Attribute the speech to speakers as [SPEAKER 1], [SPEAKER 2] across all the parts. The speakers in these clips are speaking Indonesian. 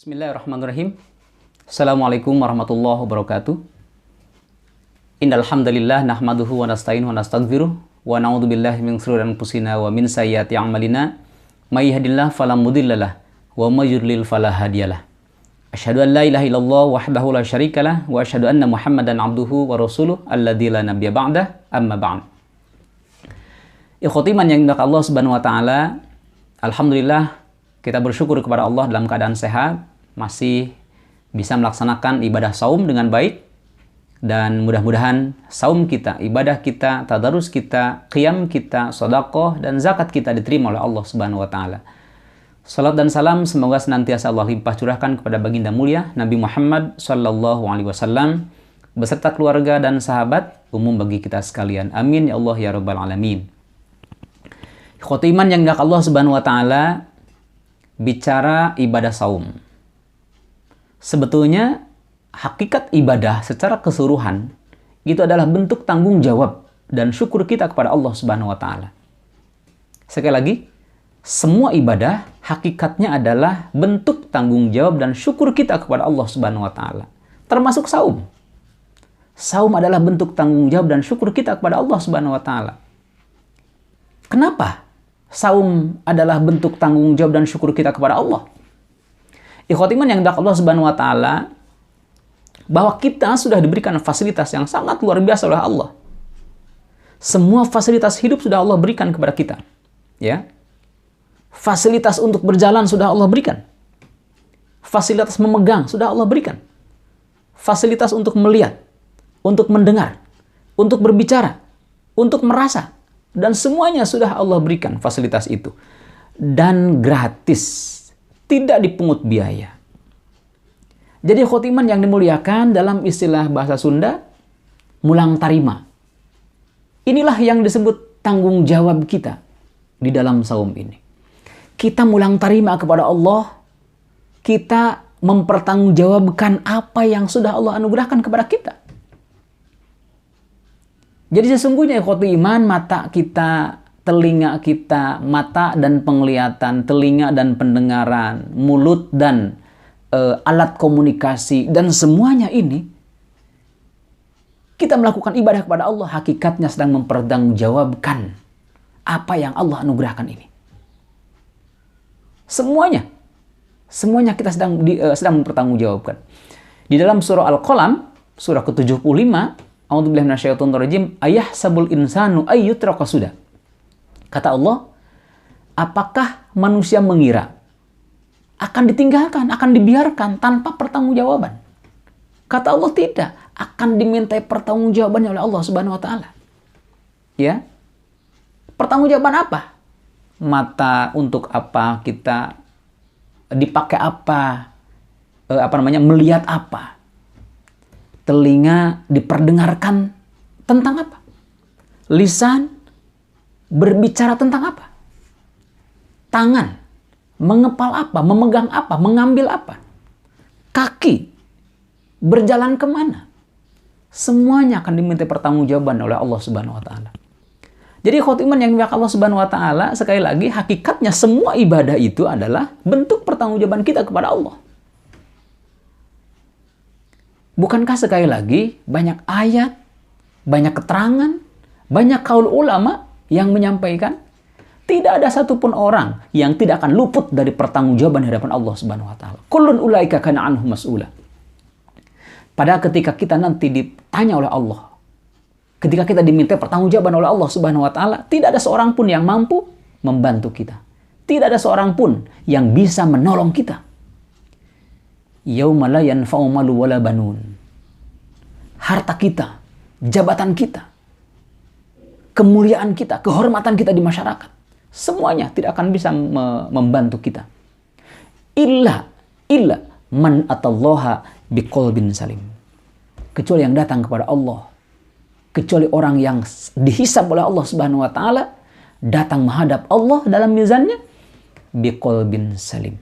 [SPEAKER 1] Bismillahirrahmanirrahim. Assalamualaikum warahmatullahi wabarakatuh. Innal hamdalillah nahmaduhu wa nasta'inuhu wa nastaghfiruh wa na'udzu billahi min shururi anfusina wa min sayyiati a'malina. May yahdihillahu fala mudhillalah wa may yudlil fala hadiyalah. Asyhadu an la ilaha illallah wahdahu la syarikalah wa asyhadu anna Muhammadan abduhu wa rasuluh alladzi la nabiyya ba'dah amma ba'd. Ikhwati man yang dimuliakan Allah Subhanahu wa taala, alhamdulillah kita bersyukur kepada Allah dalam keadaan sehat, masih bisa melaksanakan ibadah saum dengan baik, dan mudah-mudahan saum kita, ibadah kita, tadarus kita, qiyam kita, sedekah dan zakat kita diterima oleh Allah Subhanahu wa taala. Salat dan salam semoga senantiasa Allah limpah curahkan kepada baginda mulia Nabi Muhammad sallallahu alaihi wasallam beserta keluarga dan sahabat umum bagi kita sekalian. Amin ya Allah ya rabbal alamin. Ikhwati iman yang dimuliakan Allah Subhanahu wa taala, bicara ibadah saum. Sebetulnya hakikat ibadah secara keseluruhan itu adalah bentuk tanggung jawab dan syukur kita kepada Allah Subhanahu wa taala. Sekali lagi, semua ibadah hakikatnya adalah bentuk tanggung jawab dan syukur kita kepada Allah Subhanahu wa taala. Termasuk saum. Saum adalah bentuk tanggung jawab dan syukur kita kepada Allah Subhanahu wa taala. Kenapa saum adalah bentuk tanggung jawab dan syukur kita kepada Allah? Ikhwati iman yang dimuliakan Allah Subhanahu wa taala, bahwa kita sudah diberikan fasilitas yang sangat luar biasa oleh Allah. Semua fasilitas hidup sudah Allah berikan kepada kita. Ya. Fasilitas untuk berjalan sudah Allah berikan. Fasilitas memegang sudah Allah berikan. Fasilitas untuk melihat, untuk mendengar, untuk berbicara, untuk merasa, dan semuanya sudah Allah berikan fasilitas itu. Dan gratis. Tidak dipungut biaya. Jadi khotiman yang dimuliakan, dalam istilah bahasa Sunda, mulang tarima. Inilah yang disebut tanggung jawab kita di dalam saum ini. Kita mulang tarima kepada Allah. Kita mempertanggungjawabkan apa yang sudah Allah anugerahkan kepada kita. Jadi sesungguhnya ikhwati iman, mata kita, telinga kita, mata dan penglihatan, telinga dan pendengaran, mulut dan alat komunikasi, dan semuanya ini kita melakukan ibadah kepada Allah, hakikatnya sedang mempertanggungjawabkan apa yang Allah anugerahkan ini. Semuanya kita sedang mempertanggungjawabkan. Di dalam surah Al-Qalam, surah ke-75, A'udzubillahi minasyaitonir rajim, ayahsabul insanu ayyutraka sudah. Kata Allah, apakah manusia mengira akan ditinggalkan, akan dibiarkan tanpa pertanggungjawaban? Kata Allah, tidak. Akan dimintai pertanggungjawabannya oleh Allah Subhanahu wa taala. Ya. Pertanggungjawaban apa? Mata untuk apa kita dipakai apa? Melihat apa? Telinga diperdengarkan tentang apa? Lisan berbicara tentang apa? Tangan mengepal apa? Memegang apa? Mengambil apa? Kaki berjalan kemana? Semuanya akan diminta pertanggungjawaban oleh Allah Subhanahu wa taala. Jadi khotiman yang dimuliakan Allah Subhanahu wa taala, sekali lagi hakikatnya semua ibadah itu adalah bentuk pertanggungjawaban kita kepada Allah. Bukankah sekali lagi banyak ayat, banyak keterangan, banyak kaul ulama yang menyampaikan tidak ada satupun orang yang tidak akan luput dari pertanggungjawaban di hadapan Allah Subhanahu wa taala. Kullun ulaika kana anhu mas'ula. Pada ketika kita nanti ditanya oleh Allah, ketika kita diminta pertanggungjawaban oleh Allah Subhanahu wa taala, tidak ada seorang pun yang mampu membantu kita. Tidak ada seorang pun yang bisa menolong kita. Yauma la yanfa'u malu wala banun. Harta kita, jabatan kita, kemuliaan kita, kehormatan kita di masyarakat, semuanya tidak akan bisa membantu kita. Illa man atallaha biqalbin salim. Kecuali yang datang kepada Allah. Kecuali orang yang dihisab oleh Allah Subhanahu wa taala, datang menghadap Allah dalam mizannya biqalbin salim.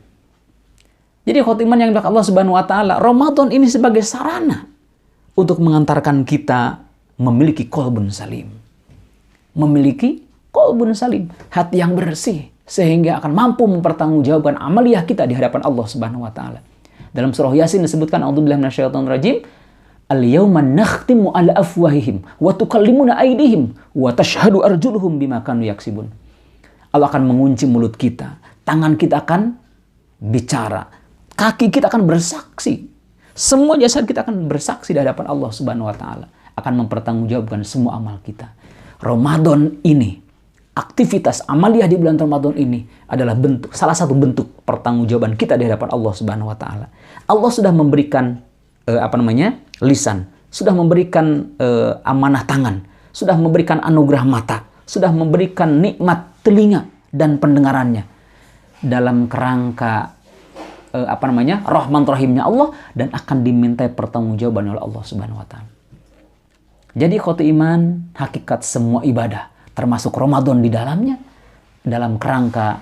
[SPEAKER 1] Jadi khotiman yang dimuliakan Allah Subhanahu wa taala, Ramadan ini sebagai sarana untuk mengantarkan kita memiliki qalbun salim. Memiliki qalbun salim, hati yang bersih, sehingga akan mampu mempertanggungjawabkan amaliyah kita di hadapan Allah Subhanahu wa taala. Dalam surah Yasin disebutkan, a'udzubillahi minasyaitonir rajim, al-yauma nakhtimu ala afwahihim wa tukallimuna aydihim wa tashhadu arjuluhum bima kanu yaksibun. Allah akan mengunci mulut kita, tangan kita akan bicara, kaki kita akan bersaksi. Semua jasad kita akan bersaksi di hadapan Allah Subhanahu wa taala, akan mempertanggungjawabkan semua amal kita. Ramadan ini, aktivitas amaliah di bulan Ramadan ini adalah salah satu bentuk pertanggungjawaban kita di hadapan Allah Subhanahu wa taala. Allah sudah memberikan lisan, sudah memberikan amanah tangan, sudah memberikan anugerah mata, sudah memberikan nikmat telinga dan pendengarannya dalam kerangka rahman rahimnya Allah, dan akan dimintai pertanggungjawaban oleh Allah Subhanahu wa taala. Jadi ikhwati iman, hakikat semua ibadah termasuk Ramadan di dalamnya dalam kerangka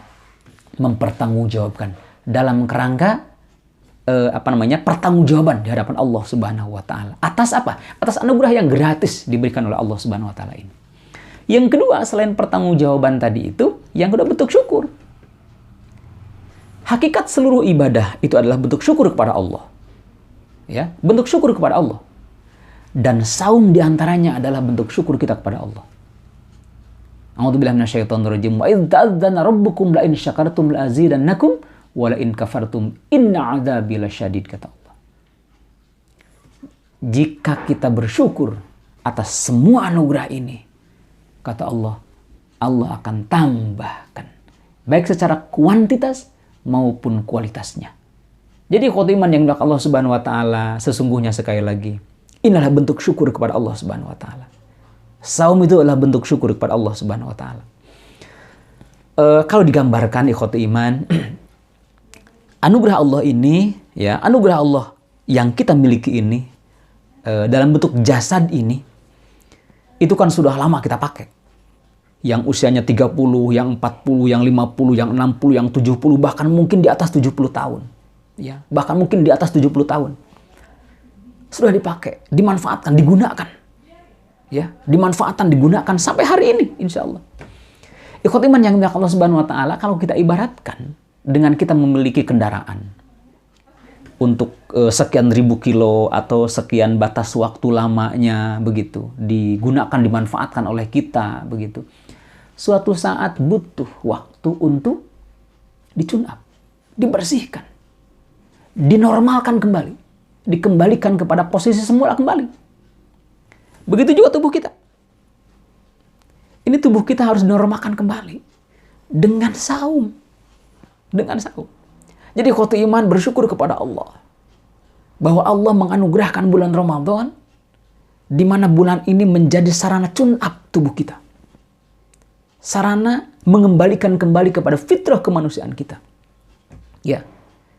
[SPEAKER 1] mempertanggungjawabkan, dalam kerangka pertanggungjawaban di hadapan Allah Subhanahu wa taala. Atas apa? Atas anugerah yang gratis diberikan oleh Allah Subhanahu wa taala ini. Yang kedua, selain pertanggungjawaban tadi itu, yang kedua bentuk syukur. Hakikat seluruh ibadah itu adalah bentuk syukur kepada Allah. Ya, bentuk syukur kepada Allah. Dan saum diantaranya adalah bentuk syukur kita kepada Allah. A'udzubillahi minasyaitonir rajim. Wa idz ta'adzana rabbukum la in syakartum la azidannakum wa la in kafartum inna 'adzabi lasyadid, kata Allah. Jika kita bersyukur atas semua anugerah ini, kata Allah, Allah akan tambahkan baik secara kuantitas maupun kualitasnya. Jadi khotiman yang dilakukan Allah Subhanahu wa taala, sesungguhnya sekali lagi, inilah bentuk syukur kepada Allah Subhanahu wa taala. Saum itu adalah bentuk syukur kepada Allah Subhanahu wa taala. Kalau digambarkan ikhwati iman, anugerah Allah ini, ya, anugerah Allah yang kita miliki ini dalam bentuk jasad ini, itu kan sudah lama kita pakai. Yang usianya 30, yang 40, yang 50, yang 60, yang 70, bahkan mungkin di atas 70 tahun. Ya, bahkan mungkin di atas 70 tahun. Sudah dipakai, dimanfaatkan, digunakan. Ya, dimanfaatkan, digunakan sampai hari ini, insya Allah. Ikhwat iman yang dimuliakan Allah Subhanahu wa taala, kalau kita ibaratkan dengan kita memiliki kendaraan untuk sekian ribu kilo atau sekian batas waktu lamanya begitu, digunakan, dimanfaatkan oleh kita begitu. Suatu saat butuh waktu untuk di-tune up, dibersihkan, dinormalkan kembali, dikembalikan kepada posisi semula kembali. Begitu juga tubuh kita. Ini tubuh kita harus dinormalkan kembali dengan saum. Dengan saum. Jadi ikhwati iman, bersyukur kepada Allah bahwa Allah menganugerahkan bulan Ramadan, di mana bulan ini menjadi sarana tune up tubuh kita. Sarana mengembalikan kembali kepada fitrah kemanusiaan kita. Ya.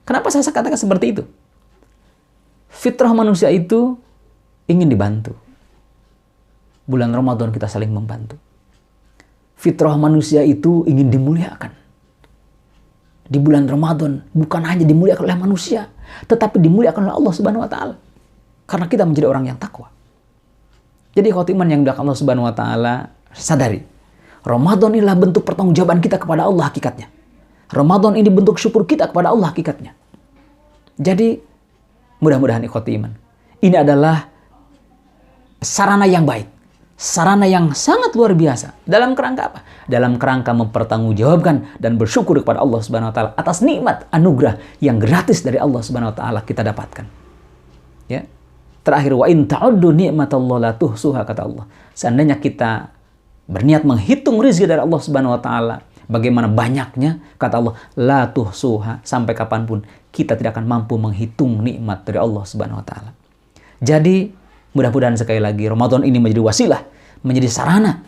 [SPEAKER 1] Kenapa saya katakan seperti itu? Fitrah manusia itu ingin dibantu. Bulan Ramadan kita saling membantu. Fitrah manusia itu ingin dimuliakan. Di bulan Ramadan bukan hanya dimuliakan oleh manusia, tetapi dimuliakan oleh Allah Subhanahu wa taala. Karena kita menjadi orang yang takwa. Jadi khotiman yang dimuliakan Allah Subhanahu wa taala, sadari, Ramadan inilah bentuk pertanggungjawaban kita kepada Allah hakikatnya. Ramadan ini bentuk syukur kita kepada Allah hakikatnya. Jadi mudah-mudahan ikhwati iman, ini adalah sarana yang baik, sarana yang sangat luar biasa. Dalam kerangka apa? Dalam kerangka mempertanggungjawabkan dan bersyukur kepada Allah Subhanahu wa taala atas nikmat anugerah yang gratis dari Allah Subhanahu wa taala kita dapatkan. Ya. Terakhir, wa in ta'uddu ni'matallahi la tuhsuha, kata Allah. Seandainya kita berniat menghitung rezeki dari Allah Subhanahu wa taala, bagaimana banyaknya, kata Allah, la tuhsuha, sampai kapanpun kita tidak akan mampu menghitung nikmat dari Allah Subhanahu wa taala. Jadi mudah-mudahan sekali lagi Ramadan ini menjadi wasilah, menjadi sarana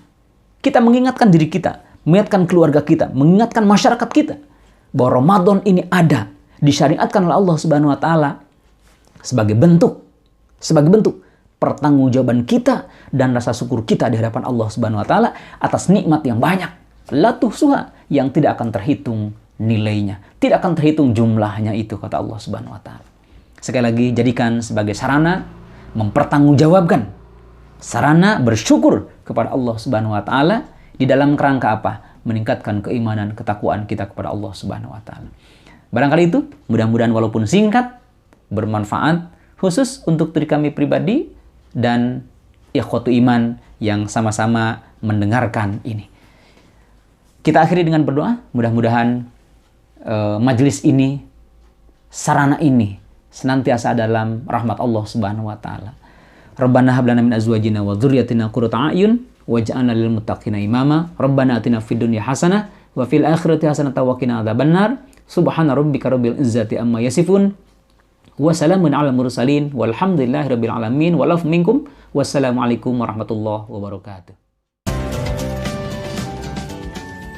[SPEAKER 1] kita mengingatkan diri kita, mengingatkan keluarga kita, mengingatkan masyarakat kita bahwa Ramadan ini ada, disyariatkan oleh Allah Subhanahu wa taala sebagai bentuk pertanggungjawaban kita dan rasa syukur kita di hadapan Allah Subhanahu wa taala atas nikmat yang banyak, la tuhsuha, yang tidak akan terhitung nilainya, tidak akan terhitung jumlahnya itu, kata Allah Subhanahu wa taala. Sekali lagi, jadikan sebagai sarana mempertanggungjawabkan, sarana bersyukur kepada Allah Subhanahu wa taala di dalam kerangka apa? Meningkatkan keimanan, ketakwaan kita kepada Allah Subhanahu wa taala. Barangkali itu, mudah-mudahan walaupun singkat, bermanfaat, khusus untuk diri kami pribadi dan ikhwatu iman yang sama-sama mendengarkan ini. Kita akhiri dengan berdoa, mudah-mudahan majelis ini, sarana ini senantiasa dalam rahmat Allah Subhanahu wa taala. Rabbana hab lana min azwajina wa dzurriyyatina qurrata a'yun waj'alna lil muttaqina imama. Rabbana atina fid dunya hasanah wa fil akhirati hasanah wa qina adzabannar. Subhana rabbika rabbil izzati amma yasifun. Wa salamun 'alal mursalin walhamdulillahi rabbil alamin. Wa minkum. Wassalamualaikum warahmatullahi wabarakatuh.